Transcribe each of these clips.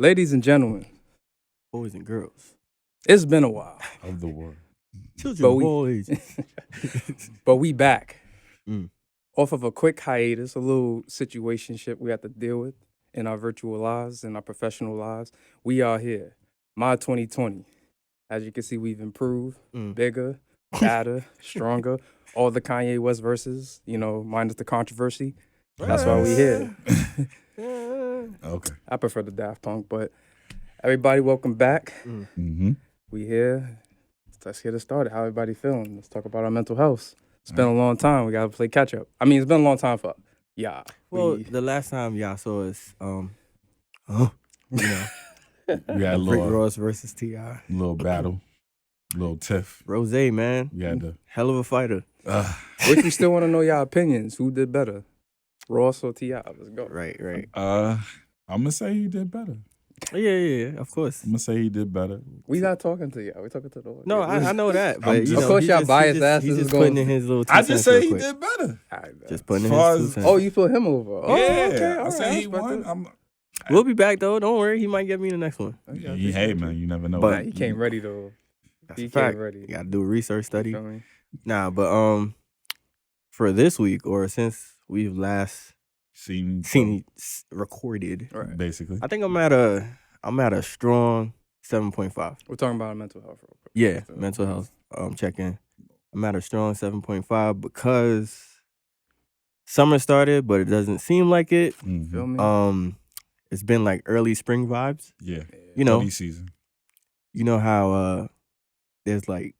Ladies and gentlemen, boys and girls it's been a while. Of the world. children, boys. But we back. Mm. Off of a quick hiatus, a little situationship we have to deal with in our virtual lives and our professional lives. We are here. My 2020. As you can see, we've improved. Bigger, badder, stronger. All the Kanye West verses, minus the controversy. That's why we here. Okay. I prefer the Daft Punk, but everybody, welcome back. Mm-hmm. We here. Let's get it started. How everybody feeling? Let's talk about our mental health. It's been a long time. We gotta play catch up. I mean, it's been a long time for Well, the last time y'all saw us, We had a Rick little, Ross versus T.I. little battle, little tiff. Rose, man. We had to. Hell of a fighter. But you still want to know y'all opinions. Who did better, Ross or T.I.? Let's go. Right. I'm gonna say he did better. Yeah, of course. I'm gonna say he did better. We not talking to y'all. We talking to the audience. No, I know that, but I'm just- Of course, y'all biased asses He's is just going- putting in his little. I just say he quick. did better. Just putting in As far his 2 as- cents. Oh, you put him over. Oh, Yeah, okay. All I right, say he respect won. it. We'll be back though. Don't worry, he might get me the next one. Hey man, you never know. But- Nah, he came ready though. That's He a came fact. ready. You gotta do a research study. Feel me? Nah, but for this week or since we've last seen recorded, Right. basically. I think I'm at a strong 7.5. We're talking about mental health real quick. Yeah, mental health. Check in. I'm at a strong 7.5 because summer started, but it doesn't seem like it. Mhm. Feel me? It's been like early spring vibes. Yeah, You know, Hoodie season. you know how there's like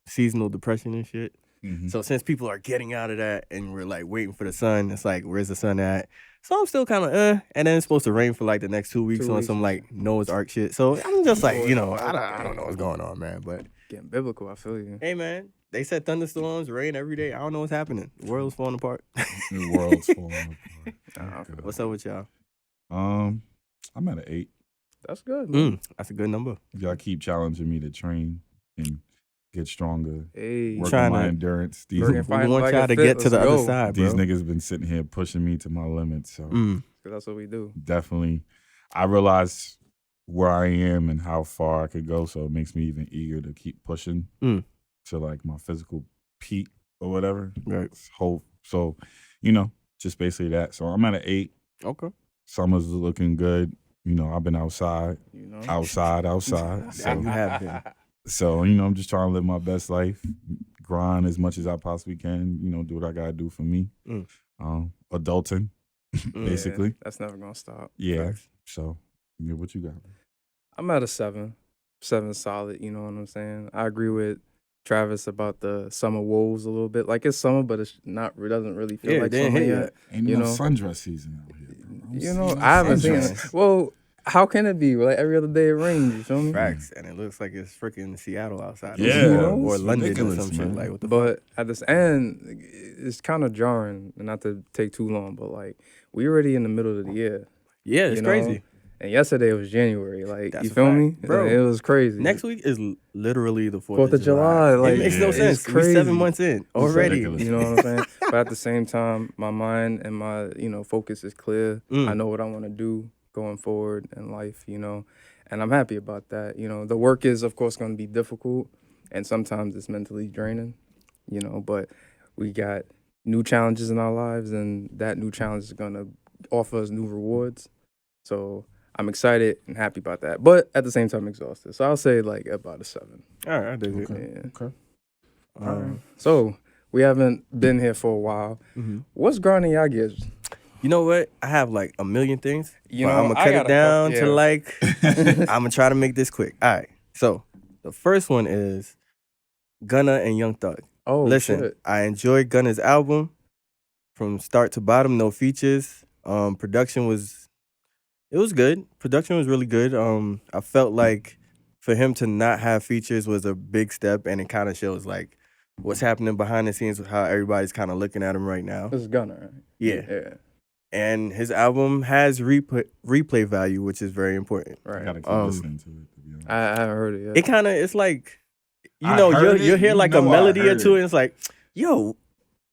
seasonal depression and shit. Mhm. So since people are getting out of that and we're like waiting for the sun, it's like, where's the sun at? So I'm still kind of and then it's supposed to rain for like the next 2 weeks 2 on weeks. some like Noah's Ark shit. So I'm just like, I don't know what's going on, man. But Getting biblical. I feel you. hey, man, they said thunderstorms, rain every day. I don't know what's happening. The world's falling apart. The world's falling apart. Nah, I feel it. What's up with y'all? I'm at an 8. That's good. Man. That's a good number. Y'all keep challenging me to train and get stronger. Hey, Work Trying on my to- endurance. These, Working We fine want like y'all a to fit. get to the Let's other go. side, bro. these niggas been sitting here pushing me to my limits. So That's what we do. definitely, I realize where I am and how far I could go. So it makes me even eager to keep pushing to like my physical peak or whatever. Right. So, just basically that. So I'm at an 8. Okay. Summer's looking good. I've been outside. Outside. Yeah, So, you have been. so I'm just trying to live my best life, grind as much as I possibly can. Do what I gotta do for me. Adulting, basically. Yeah, that's never gonna stop. Yeah. Facts. So, what you got? I'm at a 7. 7 solid. You know what I'm saying? I agree with Travis about the summer woes a little bit. Like it's summer, but it's not. It doesn't really feel Yeah, like it didn't summer hit yet. yet. Ain't You no know? sundress season out here. Bro. I haven't seen sundress. it. Well, how can it be? Like every other day it rains. You feel me? Facts. And it looks like it's freaking Seattle outside. Yeah, Or it's London or ridiculous, some shit. man. Like, what the But at this end, it's kind of jarring. And not to take too long, but like we already in the middle of the year. Yeah, it's you know? crazy. And yesterday was January. Like That's you a feel fact. me, Bro, It was crazy. Next week is literally the 4th 4th of July. Like it makes no it's sense. We're crazy. 7 months in already. ridiculous. You know what I'm saying? But at the same time, my mind and my, focus is clear. I know what I want to do going forward in life, and I'm happy about that. The work is, of course, going to be difficult, and sometimes it's mentally draining, but we got new challenges in our lives, and that new challenge is going to offer us new rewards. So I'm excited and happy about that, but at the same time, exhausted. So I'll say like about a 7. All right, I dig it. Yeah. Okay. So we haven't been here for a while. What's grinding y'all gears? You know what? I have like a million things. You but know, I'm gonna I cut got it a down couple- to yeah. like. I'm gonna try to make this quick. All right. So the first one is Gunna and Young Thug. Oh, Listen, shit. I enjoyed Gunna's album from start to bottom. No features. Production was good. Production was really good. I felt like for him to not have features was a big step, and it kind of shows like what's happening behind the scenes with how everybody's kind of looking at him right now. This is Gunna, right? Yeah. And his album has replay value, which is very important. I Right. gotta keep listening to it. To be honest. I haven't heard it yet. It kind of, it's like, I heard you'll it, hear you like know a I melody or heard two, it. and it's like, yo,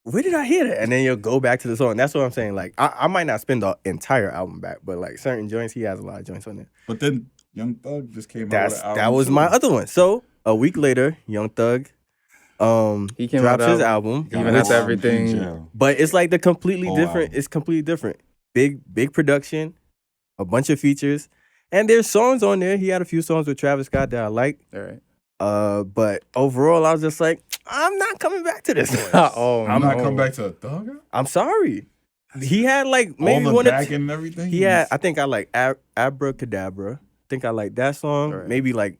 where did I hear that? And then you'll go back to the song. That's what I'm saying. Like, I might not spend the entire album back, but like certain joints, he has a lot of joints on there. But then Young Thug just came out with an album. That was my other one. So a week later, Young Thug he came drops out his album. even after everything. But it's like the completely Whole different. album. It's completely different. Big production, a bunch of features, and there's songs on there. He had a few songs with Travis Scott that I liked. All right. But overall, I was just like, I'm not coming back to this. I'm not coming back to a Thug. I'm sorry. He had like maybe all the one back or two. and everything. He had. I think I like Abracadabra. I think I like that song. Right. Maybe like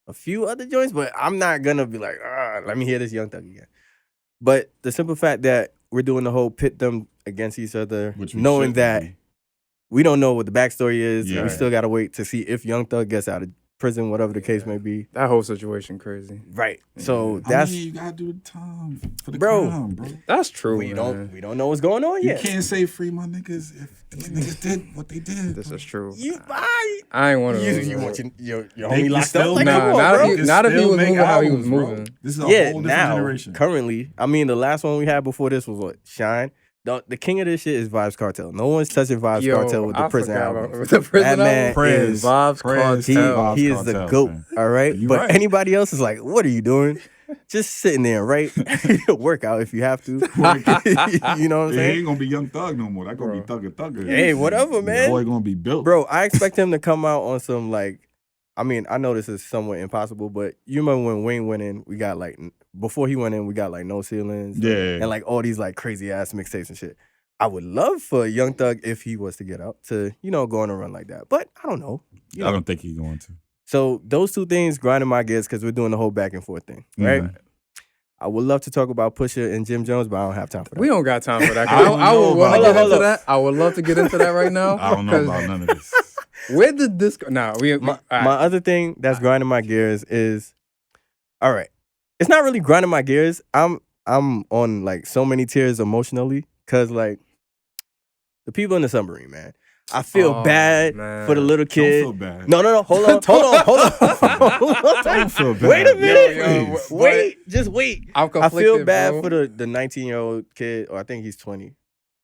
a few other joints, but I'm not gonna be like, let me hear this Young Thug again. But the simple fact that we're doing the whole pit them against each other, Which we knowing shouldn't that be. we don't know what the backstory is, Yeah. we still gotta wait to see if Young Thug gets out of prison, whatever the case may be. That whole situation crazy. Right. So I that's mean, you gotta do the time for the Bro. crime, bro. That's true. we man. don't know what's going on You yet. can't say free my niggas if these niggas did what they did. This is true. You I ain't want you to. want your They homie can locked still up? Like, make- come on, not bro. if he, not if he Still was make moving how he was albums, bro. moving. This is a Yeah, whole different now generation. currently, I mean, the last one we had before this was what? Shine. The king of this shit is Vibes Cartel. No one's touching Vibes Cartel with the I prison forgot album. about- with the prison That man album? is Vibes Prez, he, Cartel. Vibes he is the Cartel, GOAT. man. All right, You but right. anybody else is like, what are you doing? Just sitting there, right? Work out if you have to. You know what I'm He saying? ain't gonna be Young Thug no more. That gonna be Thugger. Hey, whatever, man. Boy gonna be built. Bro, I expect him to come out on some like, I mean, I know this is somewhat impossible, but you remember when Wayne went in, we got like, before he went in, we got like No Ceilings. Yeah. And like all these like crazy ass mixtapes and shit. I would love for Young Thug, if he was to get out, to, go on a run like that. But I don't know. I don't think he's going to. So those two things grinding my gears because we're doing the whole back and forth thing, right? Mhm. I would love to talk about Pusha and Jim Jones, but I don't have time for that. We don't got time for that. I don't I know would want to about get that. into that. I would love to get into that right now. I don't know 'cause about none of this. Where did this go? Nah, My other thing that's grinding my gears is, all right, it's not really grinding my gears. I'm on like so many tiers emotionally because like the people in the submarine, man. I feel bad man. for the little Don't kid. feel bad. No, hold on. Don't feel bad. Wait a minute. Yo, Wait, just wait. I'm I conflicted, feel bad bro. for the 19-year-old kid, or I think he's 20.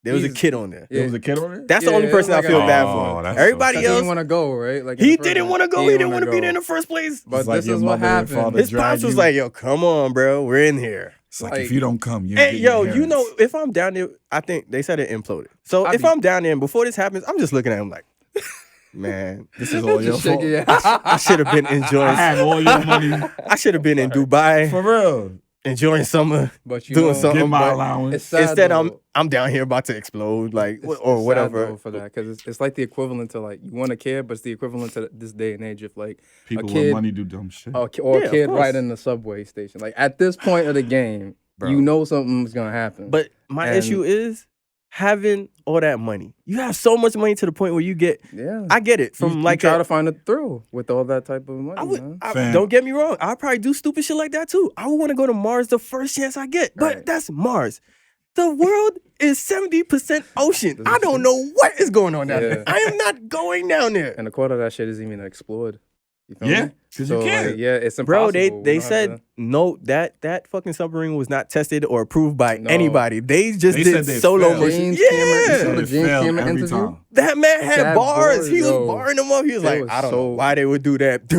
There was a He's- kid on there. There was a kid on there? That's the Yeah, only it was person I like feel a- bad Oh, for. that's Everybody He else, didn't want to go, right? Like in he the first didn't one. want to go. He didn't want to be there in the first place. But It's like this your is what mother and happened. father His drag pops was you. like, yo, come on, bro. We're in here. It's like, like- if you don't come, you Hey, get yo, your you know, parents. if I'm down there, I think they said it imploded. So I if be- I'm down there and before this happens, I'm just looking at him like, man, this is all your Just shake fault. your I should have been I enjoying. had all your money. I should have been in Dubai For real. enjoying summer. But you Doing know, something. Get my but allowance. It's sad, Instead, though. I'm down here about to explode, like It's or sad, whatever. though, for that, because it's like the equivalent to like you want to care, but it's the equivalent to this day and age if like People kid- with money do dumb shit. or Yeah, a of kid course. right in the subway station. Like at this point of the game, Bro. you know something's gonna happen. But my And- issue is having all that money. You have so much money to the point where you get. yeah, I get it you from like try a- to find a thrill with all that type of money. man. Fam. don't get me wrong. I probably do stupid shit like that too. I would want to go to Mars the first chance I get, but Right. that's Mars. The world is 70% ocean. This I is don't true. know what is going on down Yeah. there. I am not going down there. And a quarter of that shit isn't even explored. You feel Yeah, me? 'cause So, you can't. like, yeah, it's Bro, impossible. they We they don't have said to- no, that fucking submarine was not tested or approved by No. anybody. They just They did said they solo failed. motion. James Yeah. Cameron- So the it James failed Cameron every interview? time. That man had That bars. bars, He was yo. barring them up. He was It like, was I don't know so- why they would do that.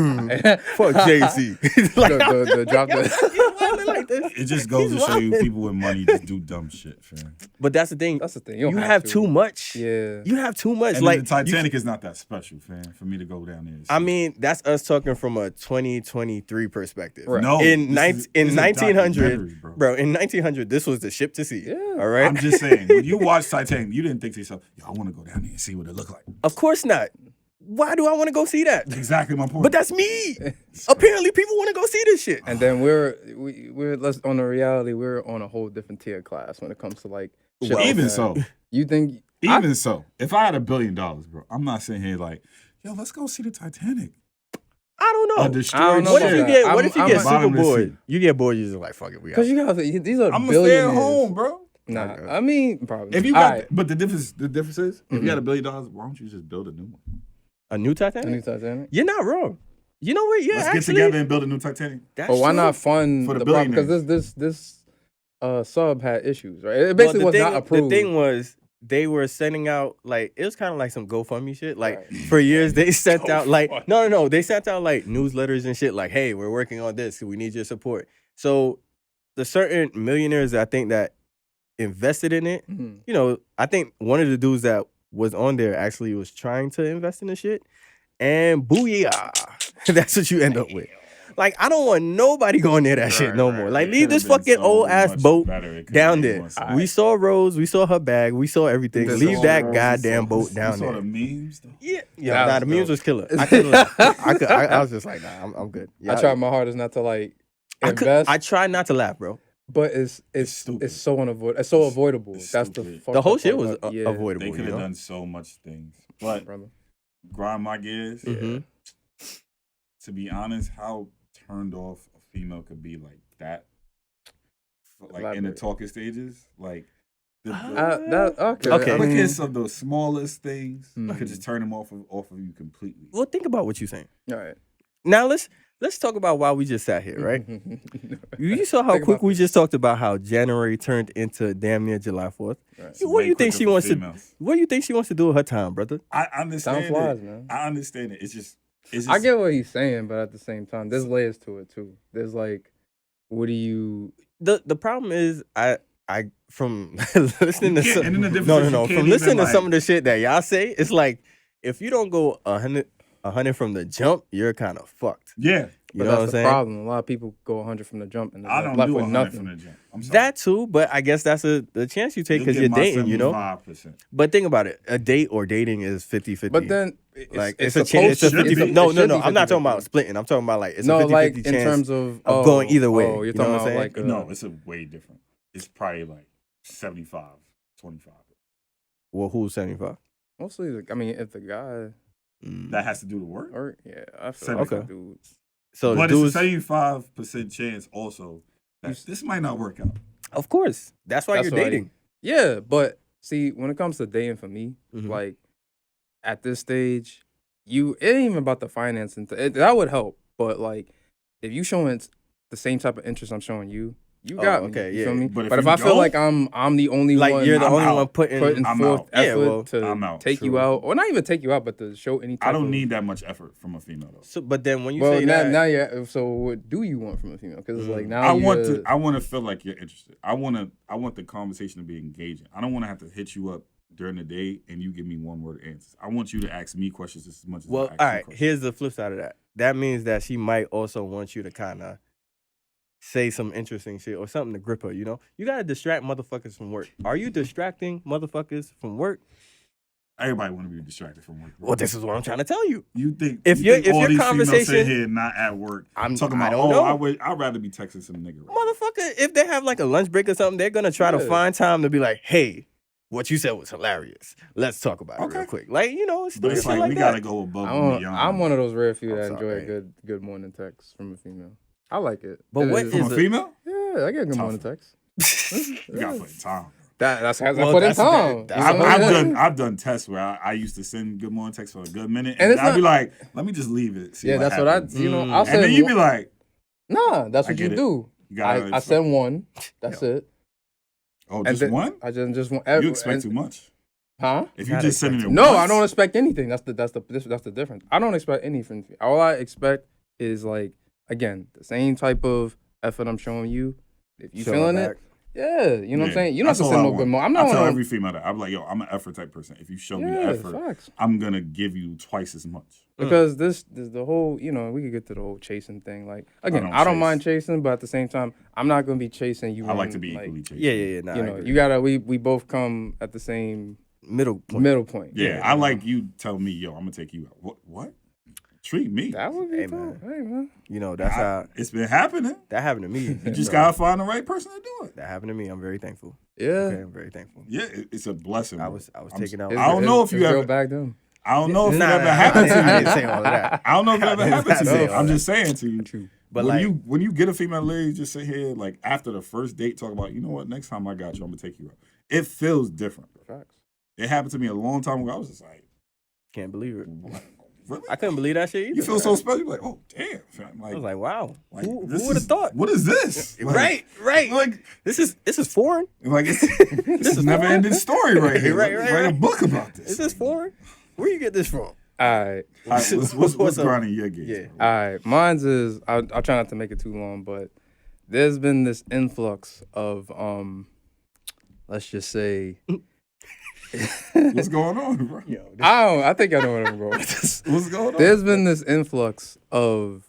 Fuck Jay-Z. Like, the drop yo, the- he's wilding like this. It just goes to He's show you wilding. people with money just do dumb shit, fam. But that's the thing. That's the thing. You don't have to. too much. Yeah. You have too much. And like then the Titanic is not that special, fam, for me to go down there. and I see. mean, that's us talking from a 2023 perspective. Right. no, In this is a 1900, documentary, bro, in 1900, this was the ship to see. Yeah. All right. I'm just saying, when you watch Titanic, you didn't think to yourself, yo, I want to go down there and see what it look like. Of course not. Why do I want to go see that? Exactly my point. But that's me. Apparently, people want to go see this shit. And then we're let's on the reality, we're on a whole different tier class when it comes to like shit Well, like even that. so, You think even so, if I had $1 billion, bro, I'm not sitting here like, yo, let's go see the Titanic. I don't know. A destroyed I don't know What about if you that. get? What I'm- if you I'm get a- super bottomless bored? sea. You get bored. You're just like, fuck it, we got. because you got these are I'm gonna stay billionaires. at home, bro. Nah, Okay. I mean probably. If you All got, right. but the difference is, if you had Mhm. $1 billion, why don't you just build a new one? A new A Titanic? new Titanic. You're not wrong. You know what? Yeah, Let's actually, get together and build a new Titanic. that's But why true. not fund For the the problem? Because billionaires. this sub had issues, right? It basically was not approved. The thing was, they were sending out, like, it was kind of like some GoFundMe shit. Like, for years, they sent out, like, no. They sent out, like, newsletters and shit, like, hey, we're working on this. We need your support. So, the certain millionaires, I think, that invested in it, you know, I think one of the dudes that was on there actually was trying to invest in the shit. And booyah. That's what you end up with. Like, I don't want nobody going near that shit no more. Like, leave this fucking old ass boat down there. We saw Rose, we saw her bag, we saw everything. Leave that goddamn boat down there. You saw the memes though? Yeah, the memes was killer. I was just like, nah, I'm good. I tried my hardest not to like invest. I tried not to laugh, bro. But it's so unavoidable. It's so avoidable. That's the whole shit was avoidable. They could have done so much things, but grind my gears. To be honest, how turned off a female could be like that, like in the talking stages, like the quickest of the smallest things could just turn them off of you completely. Well, think about what you're saying. All right. Now let's talk about why we just sat here, right? You saw how quick we just talked about how January turned into damn near July 4th. Right. What do you think she wants to? What do you think she wants to do with her time, brother? I understand it. Man. I understand it. It's just. I get what he's saying, but at the same time, there's layers to it too. There's like, what do you? The problem is, I from listening to some, from listening to some of the shit that y'all say, it's like if you don't go 100 from the jump, you're kind of fucked. Yeah. You know what I'm saying? That's the problem. A lot of people go 100 from the jump and I don't left do with 100 nothing. from the jump. I'm sorry. That too, but I guess that's the chance you take because you're dating, you know? 75%. But think about it. A date or dating is 50-50. But then it's a chance. It's a 50-50. No. I'm not talking about splitting. I'm talking about like it's a 50-50 like chance in terms of going either way. Oh, you're talking about like no, it's a way different. It's probably like 75-25. Well, who's 75? Mostly, I mean, if the guy that has to do the work. Or I feel like the dudes. So but it's a 75% chance also that this might not work out. Of course. That's why you're dating. Yeah, but see, when it comes to dating for me, like at this stage, it ain't even about the financing. That would help. But like, if you showing the same type of interest I'm showing you, you got me. Okay, you feel me? But if I feel like I'm the only one, like you're the only one putting forth effort to take you out, or not even take you out, but to show any type I don't need that much effort from a female though. So, but then when you say that, so what do you want from a female? Because it's like now I want to feel like you're interested. I want the conversation to be engaging. I don't want to have to hit you up during the day and you give me one word answers. I want you to ask me questions just as much as I ask you questions. Here's the flip side of that. That means that she might also want you to kind of say some interesting shit or something to grip her, you know? You gotta distract motherfuckers from work. Are you distracting motherfuckers from work? Everybody want to be distracted from work. Bro. Well, this is what I'm trying to tell you. You think if all your these conversation sit here not at work? I'm talking about. I'd rather be texting some nigga. Right motherfucker, if they have like a lunch break or something, they're gonna try to find time to be like, hey, what you said was hilarious. Let's talk about it real quick. Like, you know, but it's like we gotta go above and beyond. I'm one of those rare few that enjoy a good morning text from a female. I like it. But what is from a female? Yeah, I get a good morning text. You gotta put in time. That's how I put in time. I've done tests where I used to send good morning texts for a good minute, and I'd be like, let me just leave it. See that's happens. what I'll send. And then you'd be like, nah, that's what you do. I send one. That's it. Oh, just one? I just want. You expect too much. Huh? If you just send it no, once. I don't expect anything. That's the difference. I don't expect anything. All I expect is like, again, the same type of effort I'm showing you. If you feeling it, you know what I'm saying? You don't have to send no good morning. I tell every female that. I'm like, yo, I'm an effort type person. If you show me the effort, facts. I'm gonna give you twice as much. Because this the whole, you know, we could get to the whole chasing thing. Like, again, I don't mind chasing, but at the same time, I'm not gonna be chasing you. I like to be equally chasing. Yeah. Nah, you know, you gotta. We both come at the same middle point. Yeah, I like you tell me, yo, I'm gonna take you out. What? Treat me. That would be cool. Hey, man. You know, that's how it's been happening. That happened to me. You just gotta find the right person to do it. That happened to me. I'm very thankful. Yeah, okay, I'm very thankful. Yeah, it's a blessing. I was taking out. I don't know if you ever back them. I don't know if it ever happened to you. I didn't say all of that. I don't know if it ever happened to you. I'm just saying to you. True. But when you get a female lady, just sit here like after the first date, talk about, you know what, next time I got you, I'm gonna take you out. It feels different. Facts. It happened to me a long time ago. I was just like, can't believe it. Really? I couldn't believe that shit either. You feel so special. You're like, oh damn, fam. Like, I was like, wow. like, Who this would have is- thought? What is this? Like, Right. Like This is foreign. like this is a never ending story right here. Right, Like, right, write a right. book about this. Is this foreign? Where you get this from? All right. All right, what's up? grinding your gears? Yeah. bro? All right. Mine's is I'll try not to make it too long, but there's been this influx of let's just say What's going on, bro? I think I know what I'm going with this. What's going on? There's been this influx of,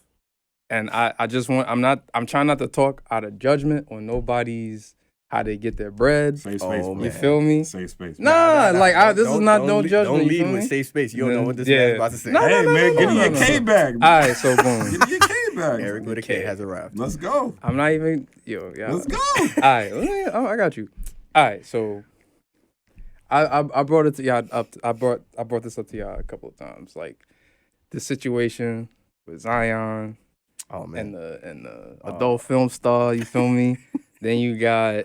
and I'm trying not to talk out of judgment on nobody's how they get their bread. Safe space, Oh, bro. You feel me? Safe space. bro. Nah, this is not no judgment. Don't you lead feel with me? safe space. You don't know what this Yeah. man's about to say. No, Hey, man, get in your no. K bag. All right, so boom. Get in your K bag. Eric with a K has arrived. Let's go. I'm not even yeah. Let's go. All right, I got you. All right, so I brought it to y'all I brought this up to y'all a couple of times, like the situation with Zion Oh man. and the adult film star. You feel me? Then you got.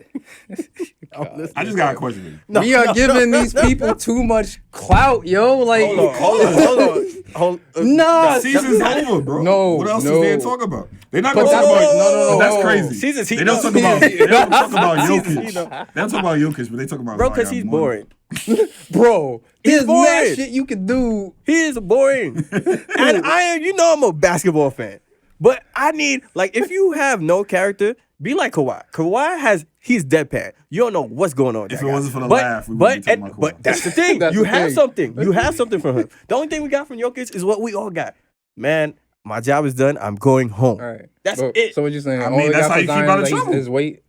I just got a question for you. No, we are no, giving no, these no. people too much clout, yo. Like, Hold on. nah, The season's over, bro. No, What else no. is there to talk about? They're not But gonna talk that's- about. no. That's crazy. Season's heat They don't up. talk about. They don't talk about Season's Jokic. heat up. They don't talk about Jokic, but they talk about Bro, because Zion he's more. boring. bro, He's there's boring. mad shit you can do. He is boring. And I'm a basketball fan. But I need, like, if you have no character, be like Kawhi. He's deadpan. You don't know what's going on with If that it guy. wasn't for the laugh, we wouldn't be talking about Kawhi. But that's the thing. That's You the have thing. something. You have something from him. The only thing we got from Jokic is what we all got. Man, my job is done. I'm going home. All right, That's but, it. So what you saying? I All mean, we that's got how for you keep Zion out of is, like, trouble. his weight.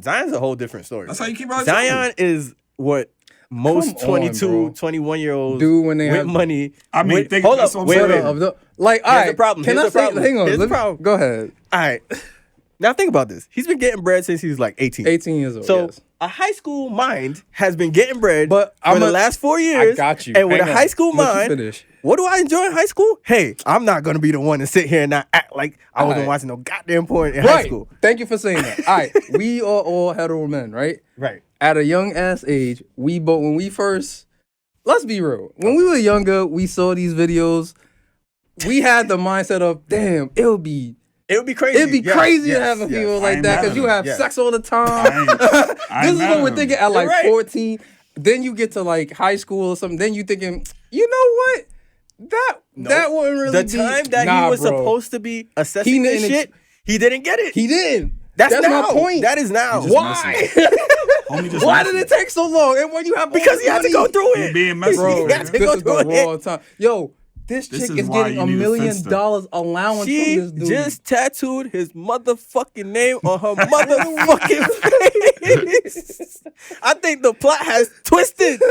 Zion's a whole different story. That's how you keep out of Zion is what most Come on, 22, bro. 21-year-olds Do when they with have money. I mean, with, think- hold that's up. what I'm Wait, saying. wait. Of the, like, all Here's right, the problem. Can Here's I the say? problem. Hang on. Here's the let me- problem. Go ahead. All right. Now think about this. He's been getting bread since he was like 18. 18 years old. So yes. a high school mind has been getting bread But for I'm the a- last 4 I years. got you. And with Hang a on. high school Let you mind, finish. what do I enjoy in high school? Hey, I'm not going to be the one to sit here and not act like I wasn't Alright. watching no goddamn porn in high Right. school. Thank you for saying that. All right, we are all hetero men, right? Right. At a young ass age, when we first, let's be real, when we were younger, we saw these videos. We had the mindset of, damn, it would be crazy. Yes, crazy to have a female I like ain't that mad because at you him. have Yes. sex all the I time. ain't This is mad what at we're him. thinking at like You're right. 14. Then you get to like high school or something. Then you thinking, you know what? That wouldn't really The be. time that Nah, he was bro. supposed to be assessing this didn't shit, he didn't get it. He didn't. That's my now. point. That is now. He just Why? Homie just Why messing. did it take so long? And when you have Because all he had to this go money- through He it. being messy, Bro, He had to this go is the through it. raw time. Yo, this This chick is is why getting you $1 need a million fence them. allowance She from this dude. just tattooed his motherfucking name on her motherfucking face. I think the plot has twisted.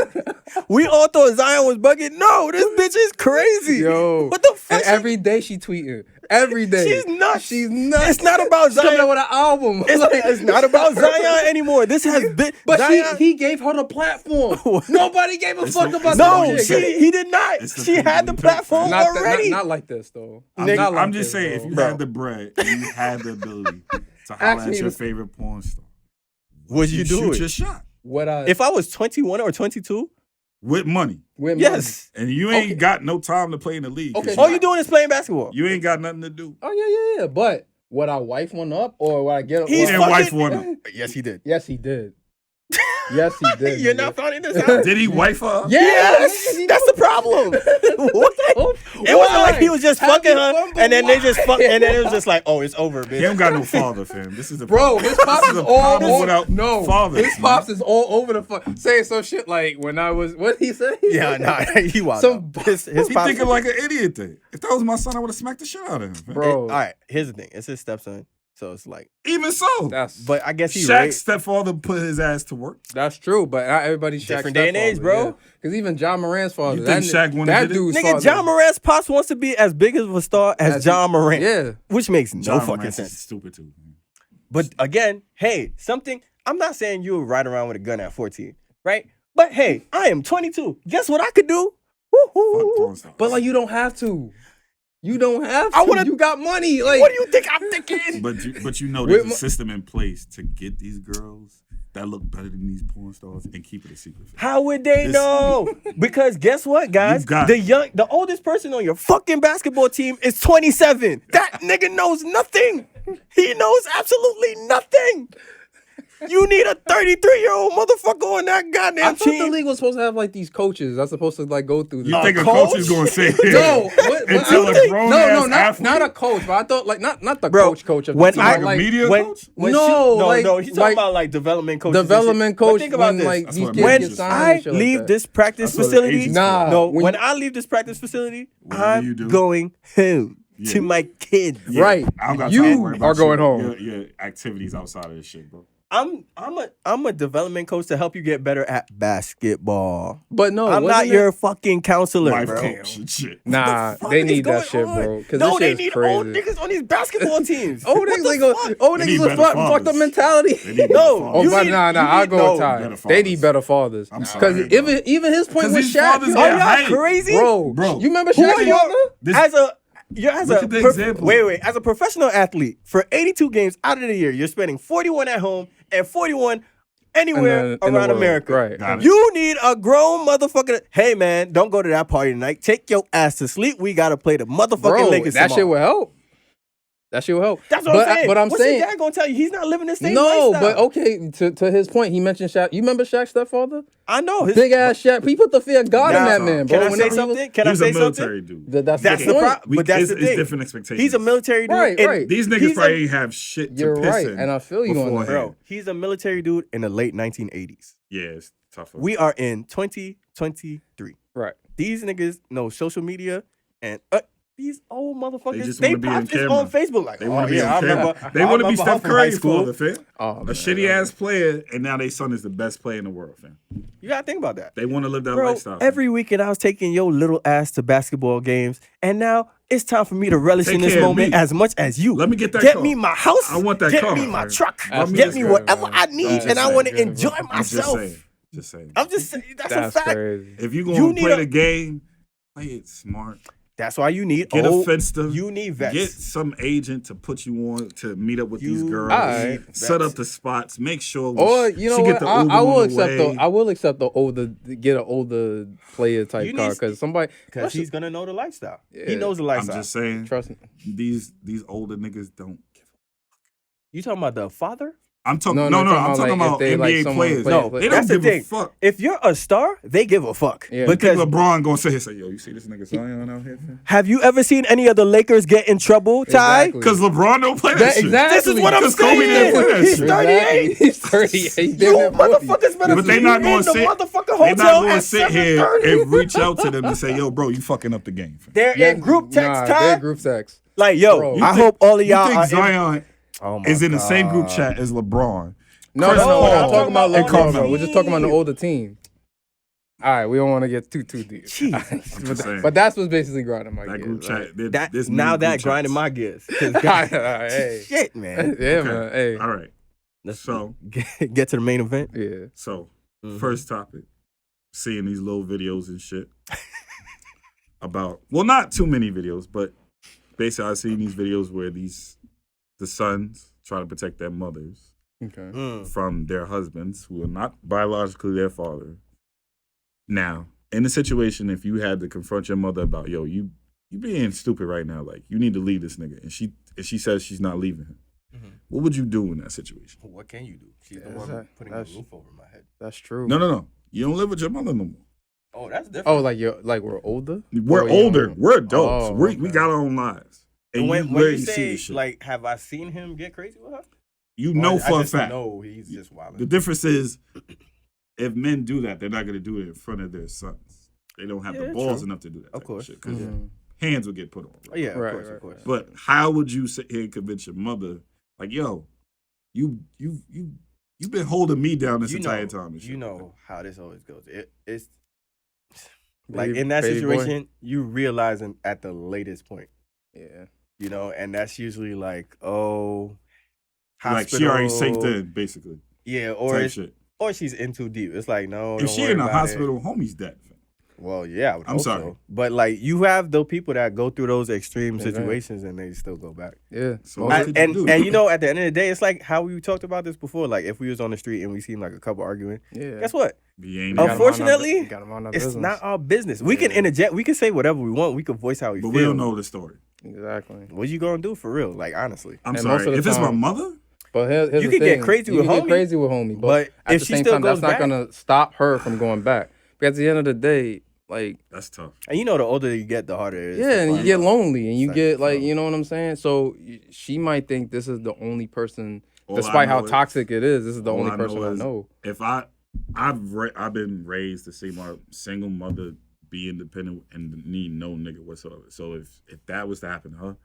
We all thought Zion was bugging. No, this bitch is crazy. Yo, What the fuck? and every day she tweeting. Every day. She's nuts. She's nuts. It's not about She's coming Zion. out with an album. It's not about Zion anymore. This has been. But Zion, he gave her the platform. Nobody gave a It's fuck the- about it's that no, chick. he did not. It's the She had the people you pick. platform Not, already. not like this though. Nigga, Not like I'm just this, saying, though. if you Bro. had the bread and you had the ability to holler Ask at me your this- favorite porn star, Would you do shoot it? your shot What I If I was 21 or 22, with money, with yes. and you ain't Okay. got no time to play in the league. 'cause Okay. All you doing is playing basketball. you ain't got nothing to do. Oh yeah. But would I wife one up or would I get? He's And fucking- wife one up. Yes, he did. Yes, he did. Yes, he did. You're nigga. not finding this out. Did he wife her up? Yes, that's the problem. What? It wasn't like he was just fucking her, and then they just fuck, and then it was just like, oh, it's over, He bitch. don't got no father, fam. This is the Bro, problem. his pops This is a all problem over. without No, fathers, his man. pops is all over the fuck. Saying some shit like when I was. What he say? Yeah, nah, he wild. Some- though. His He pops. thinking like an idiot thing. If that was my son, I would have smacked the shit out of him, fam. Bro. All right, here's the thing. It's his stepson, so it's like, Even so, That's but I guess he Shaq's raised. stepfather put his ass to work. that's true, but not everybody's Shaq's Different day and age, bro. Because even John Moran's father. You think Shaq wouldn't have that did it? dude's Nigga, father. John Morant's pops wants to be as big of a star as John Morant. Yeah. Which makes no John fucking Morant's sense. stupid too. man. But again, hey, something. I'm not saying you would ride around with a gun at 14, right? But hey, I am 22. Guess what I could do? Fuck Woo-hoo. porn stars. But like you don't have to. You don't have to. I wanna- You got money. Like What do you think I'm thinking? But you know With there's a my- system in place to get these girls that look better than these porn stars and keep it a secret. How would they know? Because guess what, guys? The oldest person on your fucking basketball team is 27. That nigga knows nothing. He knows absolutely nothing. You need a 33-year-old motherfucker on that goddamn I thought team. the league was supposed to have like these coaches that's supposed to like go through. You think a coach is going to say no? Not a coach, but I thought like not the coach of the team. Like a media coach? No, he's talking about like development coach. Development coach. Think about this. Like these when kids I leave this practice facility, when I leave this practice facility, I'm going home. To my kids. Yeah. Right. You are going home. Your activities outside of this shit, bro. I'm a development coach to help you get better at basketball. But no, I'm not your fucking counselor, life bro. coach and shit. Nah, they need that shit, bro. No, they need old niggas on these basketball teams. Old niggas with fucked up mentality. I'll go with Ty. They need better fathers. Because even his point with Shaq. Oh, y'all crazy, bro. You remember Shaq's father? As a professional athlete, for 82 games out of the year, you're spending 41 at home and 41 anywhere around America. Right. You need a grown motherfucker. Hey, man, don't go to that party tonight. Take your ass to sleep. We got to play the motherfucking Lakers that tomorrow. shit will help. That shit will help. That's what I'm saying. But What's his dad gonna tell you? He's not living the same lifestyle. lifestyle. But okay, to his point, he mentioned Shaq. You remember Shaq's stepfather? I know. Big ass Shaq. He put the fear of God in that man, bro. Can I say something? He's a military dude. That's the point. But that's the thing. It's different expectations. He's a military dude. Right. These niggas probably ain't have shit to piss in. And I feel you on that. Bro, he's a military dude in the late 1980s. Yeah, it's tough. We are in 2023. Right. These niggas know social media and these old motherfuckers, they pop this on Facebook like, they want to be on camera. They want to be Steph Curry's father, fam. A shitty ass player, and now their son is the best player in the world, fam. You gotta think about that. They want to live that lifestyle. Every weekend I was taking your little ass to basketball games, and now it's time for me to relish in this moment as much as you. Let me get that Get car. me my house. I want that car. Get me my truck. Get me whatever I need, and I want to enjoy myself. Just saying. I'm just saying. That's a fact. Crazy. If you going to play the game, play it smart. That's why you need get offensive. You need vets. Get some agent to put you on to meet up with these girls. Set up the spots. Make sure. Or you know what? I will accept the older player type car because he's gonna know the lifestyle. Yeah. He knows the lifestyle. I'm just saying. Trust me. These older niggas don't give a fuck. You talking about the father? I'm talking. I'm talking about NBA players. No, they don't give a fuck. If you're a star, they give a fuck. Yeah. Because LeBron gonna say, "Yo, you see this nigga Zion out here?" Have you ever seen any of the Lakers get in trouble, Ty? Because LeBron don't play that shit. Exactly. This is what I'm saying. He's 38. He's 38. You motherfuckers better. But they not gonna sit. They not gonna sit here and reach out to them and say, "Yo, bro, you fucking up the game." They're in group text, Ty. They're group text. Like, yo, I hope all of y'all think Zion is in the same group chat as LeBron. No, I'm talking about LeBron. We're just talking about the older team. All right, we don't want to get too deep. But that's what's basically grinding my gears. That group chat. That grinding my gears. Hey. Shit, man. Yeah, man. Hey. All right. So get to the main event. Yeah. So first topic, seeing these little videos and shit about. Well, not too many videos, but basically I've seen these videos where the sons try to protect their mothers. Okay. From their husbands who are not biologically their father. Now, in a situation, if you had to confront your mother about, yo, you being stupid right now, like you need to leave this nigga, and she says she's not leaving him, what would you do in that situation? What can you do? She's the one putting a roof over my head. That's true. No. You don't live with your mother no more. Oh, that's different. Oh, we're older. We're older. We're adults. We got our own lives. And when you say this shit. Like, have I seen him get crazy with her? You know for a fact. No, he's just wild. The difference is, if men do that, they're not going to do it in front of their sons. They don't have the balls enough to do that. Of course, because hands will get put on. Right? Of course. But how would you sit here and convince your mother, like, yo, you've been holding me down this entire time? You know how this always goes. It's like in that situation, you realize him at the latest point. Yeah. You know, and that's usually like, hospital. Like she already saked in, basically. Yeah, or she's in too deep. It's like, no. If she in the hospital, homie's dead. Well, yeah, I would I'm hope sorry. so. But like, you have those people that go through those extreme situations and they still go back. Yeah. So what could you do? And you know, at the end of the day, it's like how we talked about this before. Like, if we was on the street and we seen like a couple arguing, guess what? Unfortunately, it's not our business. We can interject. We can say whatever we want. We can voice how we feel. But we don't know the story. Exactly. What you gonna do for real? Like, honestly. I'm sorry. If it's my mother? But here's you the can thing. get crazy with homie. But at if the she same still time, goes that's not back, gonna stop her from going back. Because at the end of the day, like, that's tough. And you know, the older you get, the harder it is. Yeah, and you get lonely, and you get like, tough. you know what I'm saying. So she might think this is the only person, All despite how is- toxic it is. This is the all only I person know I is know. If I've been raised to see my single mother be independent and need no nigga whatsoever. So if that was to happen to her,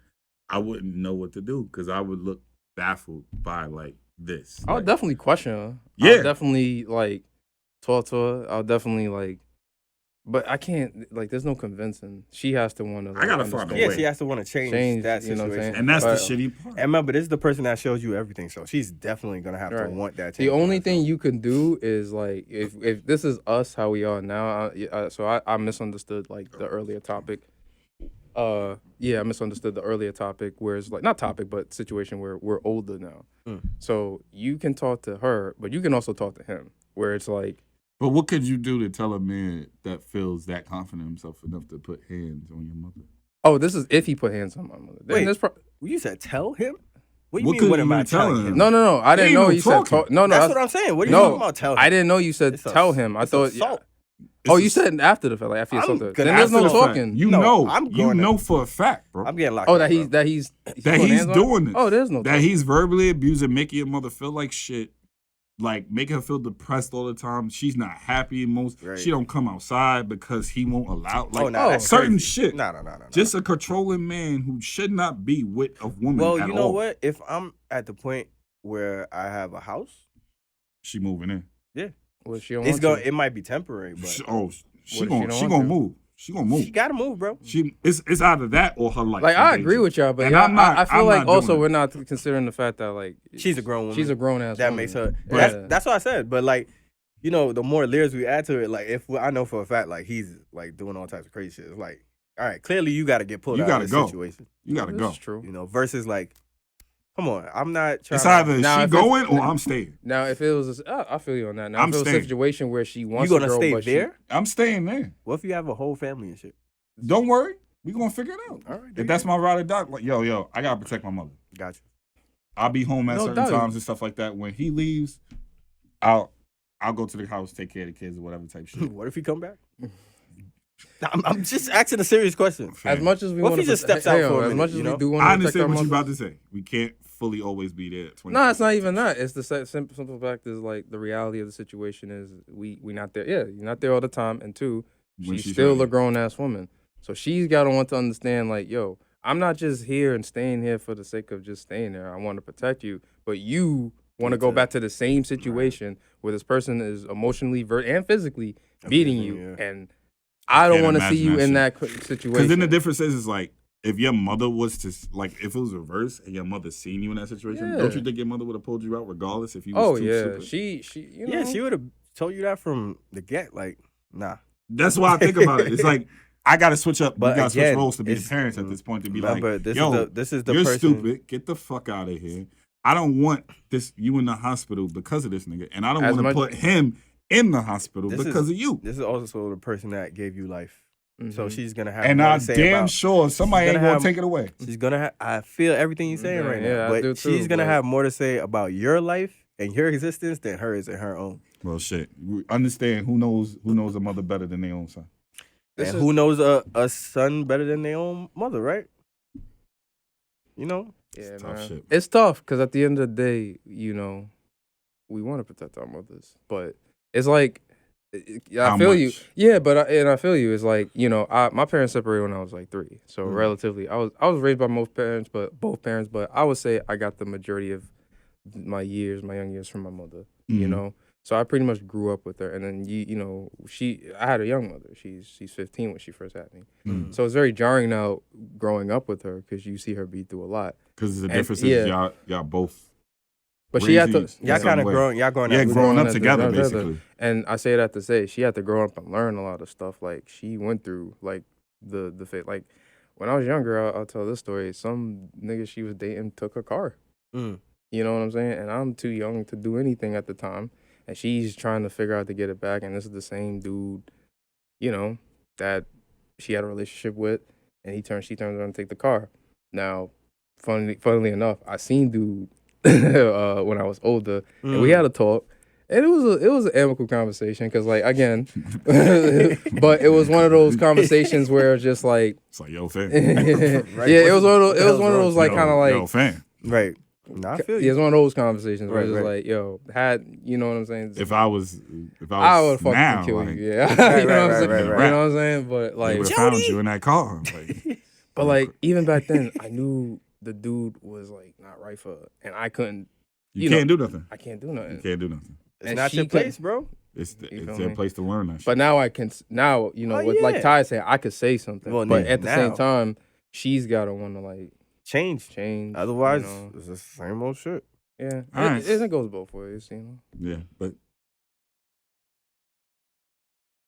I wouldn't know what to do because I would look baffled by like this. I would definitely question her. Yeah. I would definitely like talk to her. I would definitely like, but I can't like. There's no convincing. She has to want to. Like, I gotta find a Yeah, way. she has to want to change that you know what I'm situation. saying? And that's the But- shitty part. And remember, this is the person that shows you everything, so she's definitely gonna have to Right. want that. The change only for thing herself. you can do is like if this is us how we are now. So I misunderstood like the earlier topic. I misunderstood the earlier topic where it's like not topic but situation where we're older now. So you can talk to her, but you can also talk to him where it's like. But what could you do to tell a man that feels that confident in himself enough to put hands on your mother? Oh, this is if he put hands on my mother. Then Wait. there's You said tell him? What do you What mean? could What you am I tell telling him? him? No. I didn't ain't know no you said talking. talk. No, That's what I'm saying. What are you talking about? Tell him. I didn't know you said It's tell him. I thought. assault. You said after the fact, like after you I'm assaulted. gonna Then there's no after the fact. talking. You No, know, I'm you going to- know for a fact, bro. I'm getting locked Oh, up, that bro. he's that putting he's hands on? doing this. Oh, there's no that talking. he's verbally abusing, making your mother feel like shit, like making her feel depressed all the time. She's not happy. Right. She don't come outside because he won't allow. Like that's certain crazy. shit. No. Just a controlling man who should not be with a woman. Well, at you know all. what? If I'm at the point where I have a house, She moving in. Well, she don't it's want going. to. It might be temporary, but She What if gonna she she don't gonna want to? move. She gonna move. she gotta move, bro. It's either that or her life. Like in I danger. agree with y'all, but And yeah, I'm not- I feel I'm like not doing also it. we're not considering the fact that like She's a grown woman. she's a grown ass. That woman. makes her. Yeah. That's what I said. But like, you know, the more layers we add to it, like if I know for a fact, like he's like doing all types of crazy shit. It's like, all right, clearly you got to get pulled You out gotta of go. this situation. You gotta This go. is true. You know, versus like, come on, I'm not trying. It's either Now, she if it's- going or I'm staying. Now, if it was, I feel you on that. Now, I'm if it was a staying. situation where she You wants gonna a girl, stay but there? I'm staying there. What if you have a whole family and shit? Don't worry. We gonna figure it out. All right, If that's my ride or die, like yo, I gotta protect my mother. Gotcha. I'll be home at No certain doubt. times and stuff like that. When he leaves, I'll go to the house, take care of the kids or whatever type shit. What if he come back? I'm just asking a serious question. as much as we What if want he just steps out for a as minute, much as you we know? do want I to protect our understand what you're mothers. about to say. We can't fully always be there. No, it's not even that. It's the simple fact is like the reality of the situation is we not there. Yeah, you're not there all the time, and two, When she's she's still ready. a grown ass woman. So she's got to want to understand, like, yo, I'm not just here and staying here for the sake of just staying there. I want to protect you, but you want to go back to the same situation where this person is emotionally and physically beating you, yeah. and I don't can't want to see imagine you that in shit. that situation. Because then the difference is like if your mother was to like if it was reversed and your mother seen you in that situation, Yeah. don't you think your mother would have pulled you out regardless if you was Oh too yeah, stupid? she you know. Yeah, she would have told you that from the get. Like, nah. That's why I think about it. It's like I gotta switch up. But We gotta switch again, roles to be the it's- parents at this point to be Remember, like, this yo, is the you're person. stupid. Get the fuck out of here. I don't want you in the hospital because of this nigga, and I don't As want to much- put him in the hospital This because is- of you. This is also the person that gave you life. So Mhm. she's gonna have. And more I'm to say damn about, sure somebody she's ain't gonna gonna have- take it away. She's gonna have. I feel everything you're saying right Yeah, now, I but do she's too, gonna but- have more to say about your life and your existence than hers and her own. Well, shit. We understand who knows a mother better than their own son. This And is- who knows a son better than their own mother, right? You know. Yeah, tough man. shit. It's tough because at the end of the day, you know, we want to protect our mothers, but it's like, I How feel you. much? Yeah, but I feel you. It's like, you know, my parents separated when I was like 3, so relatively, I was raised by both parents, but I would say I got the majority of my young years from my mother. You Mhm. know, so I pretty much grew up with her, and then you know, I had a young mother. She's 15 when she first had me. Mm. So it's very jarring now growing up with her because you see her be through a lot. Because the And- difference yeah. is y'all both But she had to. Y'all kind of growing. Y'all growing. Yeah, up. growing up together, basically. And I say that to say she had to grow up and learn a lot of stuff. Like she went through like the like when I was younger. I'll tell this story. Some nigga she was dating took her car. Mm. You know what I'm saying? And I'm too young to do anything at the time. And she's trying to figure out to get it back. And this is the same dude, you know, that she had a relationship with. And she turns around and take the car. Now, funnily enough, I seen dude when I was older, and we had a talk. And it was an amicable conversation because, like, again, but it was one of those conversations where it's just like, it's like, yo, fam. Right. Yeah, it was one of those like kind of like, yo, fam. Right. No, I feel you. Yeah, it's one of those conversations where Right, it's just right. like, yo, you know what I'm saying? If I was I would fucking now, kill like, you. Yeah, Right, you know what I'm saying? right. You know what I'm saying? But they like, would have found you in that car. Like, but like even back then, I knew the dude was like not right for her, and I couldn't. you can't do nothing. I can't do nothing. You can't do nothing. It's And not she your place, couldn't- bro. It's You feel their me? place to learn that shit. But now I can. Now you know Oh, what? Like yeah. Ty said, I could say something, Well, but yeah, at the same now. time, she's gotta want to like Change. change. Otherwise, you know? it's the same old shit. Yeah, All right. it goes both ways, you know. Yeah, but